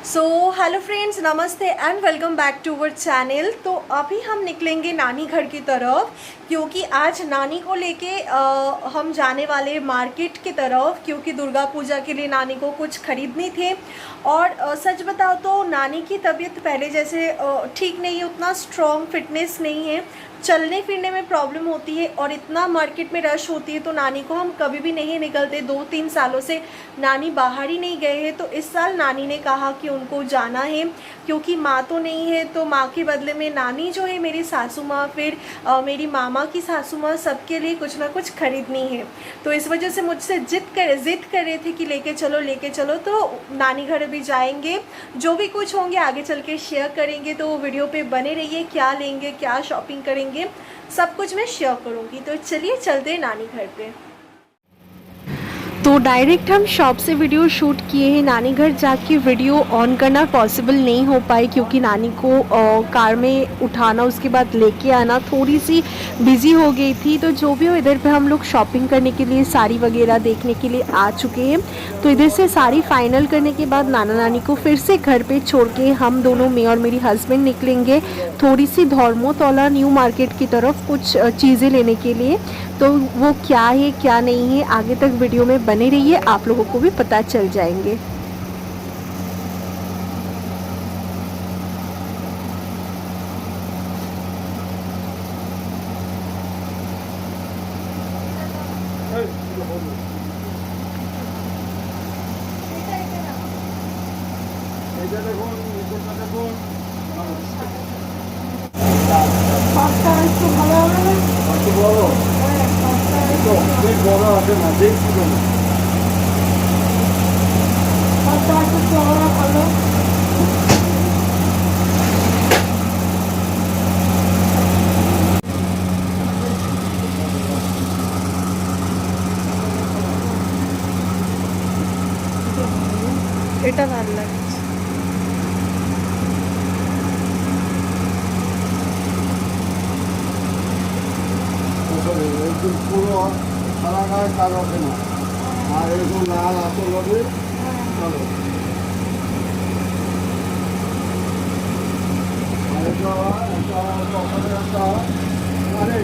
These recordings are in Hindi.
सो हेलो फ्रेंड्स, नमस्ते and welcome back to our channel. तो अभी हम निकलेंगे नानी घर की तरफ, क्योंकि आज नानी को लेके हम जाने वाले मार्केट की तरफ, क्योंकि दुर्गा पूजा के लिए नानी को कुछ खरीदनी थी। और सच बताओ तो नानी की तबीयत पहले जैसे ठीक नहीं है, उतना स्ट्रॉन्ग फिटनेस नहीं है, चलने फिरने में प्रॉब्लम होती है और इतना मार्केट में रश होती है, तो नानी को हम कभी भी नहीं निकलते। 2-3 सालों से नानी बाहर ही नहीं गए हैं। तो इस साल नानी ने कहा कि उनको जाना है, क्योंकि माँ तो नहीं है, तो माँ के बदले में नानी जो है मेरी सासू माँ, फिर मेरी मामा की सासू माँ, सबके लिए कुछ ना कुछ खरीदनी है। तो इस वजह से मुझसे जिद कर रहे थे कि लेके चलो। तो नानी घर अभी जाएंगे, जो भी कुछ होंगे आगे चल के शेयर करेंगे। तो वीडियो पे बने रहिए, क्या लेंगे, क्या शॉपिंग करेंगे, सब कुछ मैं शेयर करूँगी। तो चलिए चलते हैं नानी घर पे। तो डायरेक्ट हम शॉप से वीडियो शूट किए हैं। नानी घर जाके वीडियो ऑन करना पॉसिबल नहीं हो पाई, क्योंकि नानी को कार में उठाना, उसके बाद लेके आना, थोड़ी सी बिज़ी हो गई थी। तो जो भी हो, इधर पे हम लोग शॉपिंग करने के लिए, साड़ी वगैरह देखने के लिए आ चुके हैं। तो इधर से साड़ी फाइनल करने के बाद नाना नानी को फिर से घर पे छोड़ के हम दोनों, मैं और मेरी हस्बैंड, निकलेंगे थोड़ी सी धर्मतला न्यू मार्केट की तरफ कुछ चीज़ें लेने के लिए। तो वो क्या है क्या नहीं है, आगे तक वीडियो में बने रहिए, आप लोगों को भी पता चल जाएंगे। এটা ভালো লাগছে। পুরো সারা গায়ে কাজ হবে না, আর এরকম লাল আতর হবে। চলো, আর একটা মানে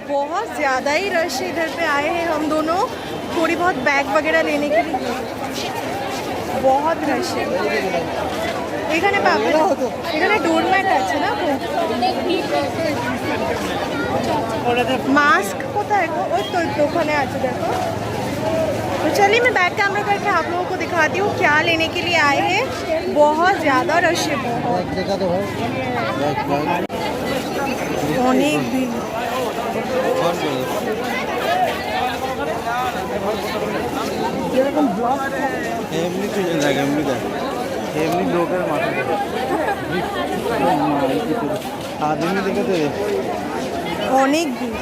बहुत ज़्यादा ही रश इधर पे आए हैं हम दोनों, थोड़ी बहुत बैग वगैरह लेने के लिए। बहुत रश है এখানে পাবে, এখানে ডোরম্যাট আছে না, मास्क কোথায় গো? ওই তো ওখানে আছে, देखो। तो चलिए मैं बैक कैमरा करके आप लोगों को दिखाती हूँ क्या लेने के लिए आए हैं। बहुत ज़्यादा रश है, बहुत অনেক ভিড়। এরকম ব্লক এমনি চলে যায়, এমনি লোকের মাথা আদমি দেখে তো অনেক ভিড়।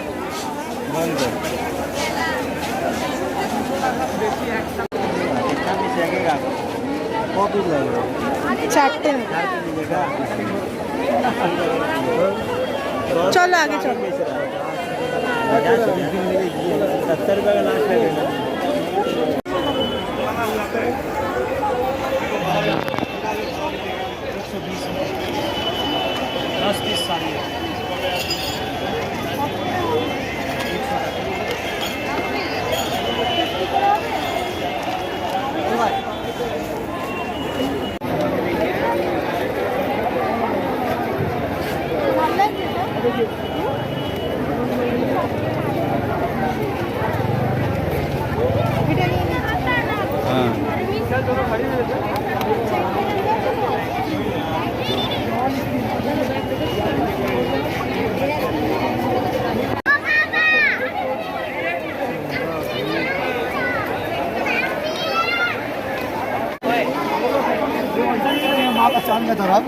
কত লাগবে? 4টে। चलो आगे चलो। 70 रुपये का लास्ट है। माता चांद का तरफ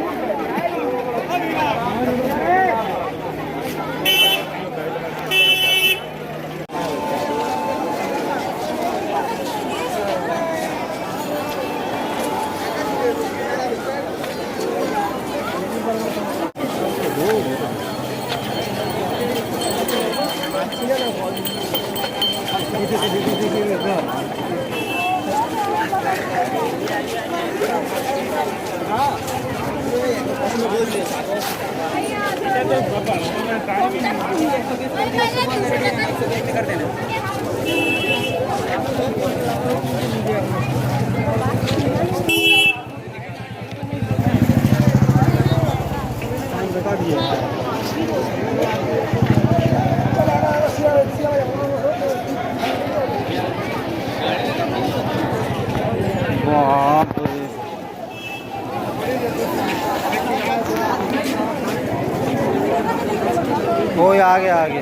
वो आगे आगे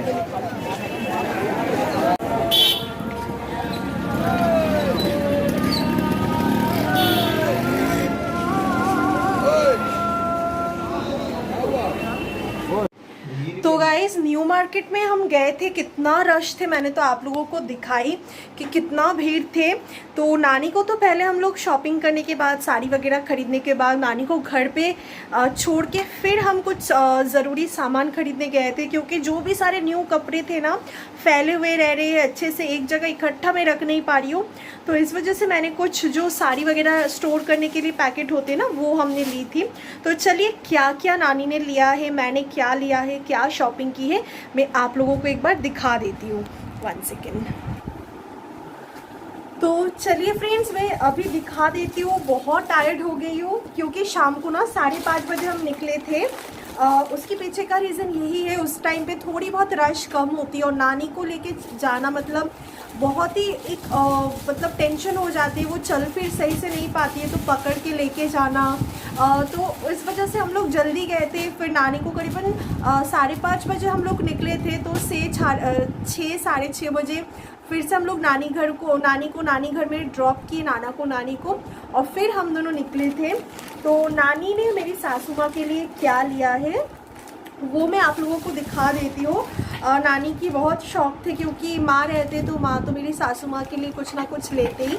तो गाइस न्यू मार्केट में हम गए थे, कितना रश थे, मैंने तो आप लोगों को दिखाई कि कितना भीड़ थे। तो नानी को तो पहले हम लोग शॉपिंग करने के बाद, साड़ी वगैरह ख़रीदने के बाद नानी को घर पे छोड़ के फिर हम कुछ ज़रूरी सामान ख़रीदने गए थे, क्योंकि जो भी सारे न्यू कपड़े थे ना फैले हुए रह रहे हैं, अच्छे से एक जगह इकट्ठा मैं रख नहीं पा रही हूँ। तो इस वजह से मैंने कुछ जो साड़ी वगैरह स्टोर करने के लिए पैकेट होते ना वो हमने ली थी। तो चलिए क्या क्या नानी ने लिया है, मैंने क्या लिया है, क्या शॉपिंग की है, मैं आप लोगों को एक बार दिखा देती हूँ। 1 सेकेंड। तो चलिए फ्रेंड्स, मैं अभी दिखा देती हूँ। बहुत टायर्ड हो गई हूँ क्योंकि शाम को ना 5:30 बजे हम निकले थे। उसके पीछे का रीज़न यही है, उस टाइम पे थोड़ी बहुत रश कम होती है और नानी को लेके जाना मतलब बहुत ही एक मतलब टेंशन हो जाती है, वो चल फिर सही से नहीं पाती है, तो पकड़ के लेके जाना। तो इस वजह से हम लोग जल्दी गए थे। फिर नानी को करीबन 5:30 बजे हम लोग निकले थे, तो 6 साढ़े 6 बजे फिर से हम लोग नानी घर में ड्रॉप किए, नाना को नानी को, और फिर हम दोनों निकले थे। तो नानी ने मेरी सासू माँ के लिए क्या लिया है वो मैं आप लोगों को दिखा देती हूँ। नानी की बहुत शौक थे, क्योंकि माँ रहते तो माँ तो मेरी सासू माँ के लिए कुछ ना कुछ लेते ही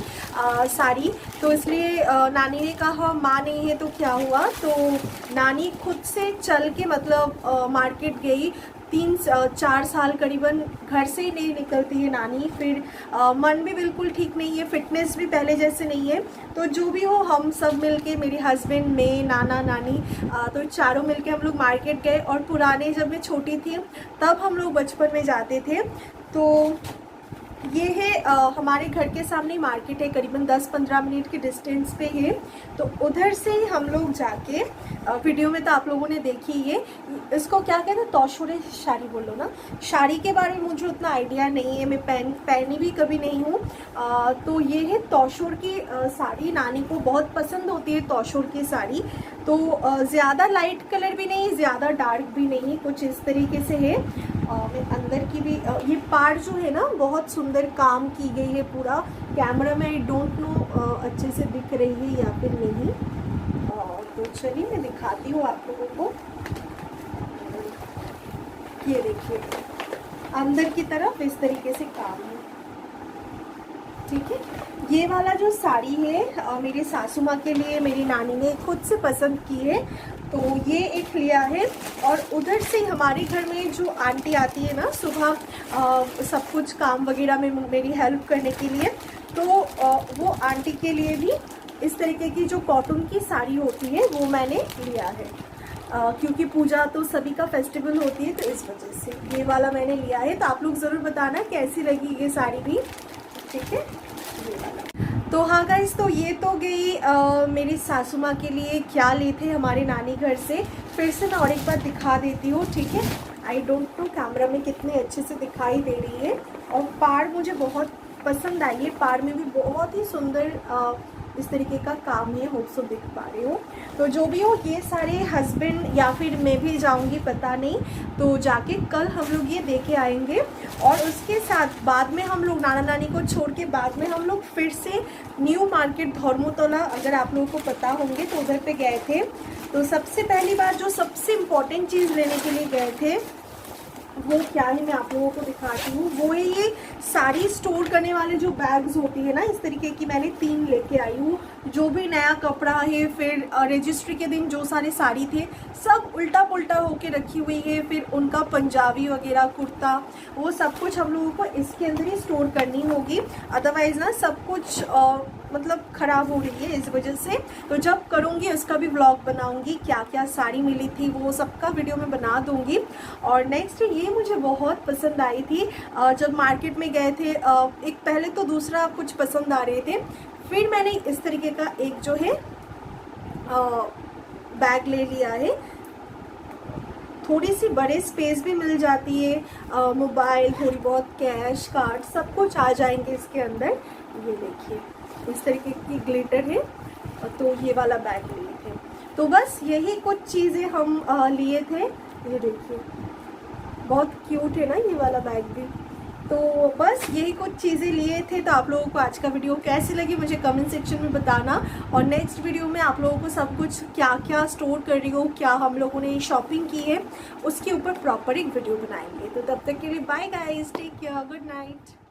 साड़ी। तो इसलिए नानी ने कहा माँ नहीं है तो क्या हुआ, तो नानी खुद से चल के मतलब मार्केट गई। 3-4 साल करीबन घर से ही नहीं निकलती है नानी। फिर मन भी बिल्कुल ठीक नहीं है, फिटनेस भी पहले जैसे नहीं है। तो जो भी हो, हम सब मिलके, मेरे हस्बैंड, मैं, नाना, नानी, तो चारों मिलके हम लोग मार्केट गए। और पुराने जब मैं छोटी थी तब हम लोग बचपन में जाते थे। तो ये है हमारे घर के सामने मार्केट है, करीबन 10-15 मिनट के डिस्टेंस पे है। तो उधर से ही हम लोग जाके, वीडियो में तो आप लोगों ने देखी है, इसको क्या कहते हैं, तोशुरे साड़ी बोलो ना। साड़ी के बारे में मुझे उतना आइडिया नहीं है, मैं पहनी भी कभी नहीं हूँ। तो ये है तोशुर की साड़ी, नानी को बहुत पसंद होती है तोशुर की साड़ी। तो ज़्यादा लाइट कलर भी नहीं, ज़्यादा डार्क भी नहीं, कुछ इस तरीके से है। मैं अंदर की भी ये पार्ट जो है ना बहुत सुंदर काम की गई है पूरा। कैमरा में आई डोंट नो अच्छे से दिख रही है या फिर नहीं। तो चलिए मैं दिखाती हूँ आप लोगों को। ये देखिए अंदर की तरफ इस तरीके से काम है, ठीक है। ये वाला जो साड़ी है मेरी सासू माँ के लिए मेरी नानी ने खुद से पसंद की है, तो ये एक लिया है। और उधर से हमारे घर में जो आंटी आती है ना सुबह सब कुछ काम वगैरह में मेरी हेल्प करने के लिए, तो वो आंटी के लिए भी इस तरीके की जो कॉटन की साड़ी होती है वो मैंने लिया है। क्योंकि पूजा तो सभी का फेस्टिवल होती है, तो इस वजह से ये वाला मैंने लिया है। तो आप लोग ज़रूर बताना कैसी लगी ये साड़ी भी, ठीक है। ये वाला तो हाँ गाइस, तो ये तो गई मेरी सासू माँ के लिए क्या लिए थे हमारे नानी घर से। फिर से मैं और एक बार दिखा देती हूँ, ठीक है। आई डोंट नो कैमरा में कितने अच्छे से दिखाई दे रही है। और पाड़ मुझे बहुत पसंद आई है, पाड़ में भी बहुत ही सुंदर इस तरीके का काम है, होप सो दिख पा रही हूँ। तो जो भी हो, ये सारे हस्बैंड या फिर मैं भी जाऊँगी पता नहीं, तो जाके कल हम लोग ये देके आएंगे। और उसके साथ बाद में हम लोग नाना नानी को छोड़ के बाद में हम लोग फिर से न्यू मार्केट धर्मतला, अगर आप लोगों को पता होंगे तो उधर पे गए थे। तो सबसे पहली बार जो सबसे इम्पोर्टेंट चीज़ लेने के लिए गए थे वो क्या है मैं आप लोगों को दिखाती हूँ। वो है ये साड़ी स्टोर करने वाले जो बैग्स होती है ना, इस तरीके की मैंने 3 लेके आई हूँ। जो भी नया कपड़ा है, फिर रजिस्ट्री के दिन जो सारे साड़ी थे सब उल्टा पुल्टा होके रखी हुई है, फिर उनका पंजाबी वगैरह कुर्ता वो सब कुछ हम लोगों को इसके अंदर ही स्टोर करनी होगी, अदरवाइज़ ना सब कुछ मतलब ख़राब हो रही है इस वजह से। तो जब करूँगी उसका भी व्लॉग बनाऊँगी, क्या क्या साड़ी मिली थी वो सबका वीडियो में बना दूँगी। और नेक्स्ट ये मुझे बहुत पसंद आई थी जब मार्केट में गए थे। एक पहले तो दूसरा कुछ पसंद आ रहे थे, फिर मैंने इस तरीके का एक जो है बैग ले लिया है। थोड़ी सी बड़े स्पेस भी मिल जाती है, मोबाइल, थोड़ी बहुत कैश, कार्ड सब कुछ आ जाएंगे इसके अंदर। ये देखिए इस तरीके की ग्लिटर है, तो ये वाला बैग लिए थे। तो बस यही कुछ चीज़ें हम लिए थे। ये देखिए बहुत क्यूट है ना ये वाला बैग भी। तो बस यही कुछ चीज़ें लिए थे। तो आप लोगों को आज का वीडियो कैसी लगी मुझे कमेंट सेक्शन में बताना। और नेक्स्ट वीडियो में आप लोगों को सब कुछ क्या क्या स्टोर कर रही हो, क्या हम लोगों ने शॉपिंग की है, उसके ऊपर प्रॉपर एक वीडियो बनाएंगे। तो तब तक के लिए bye guys, take care, good night.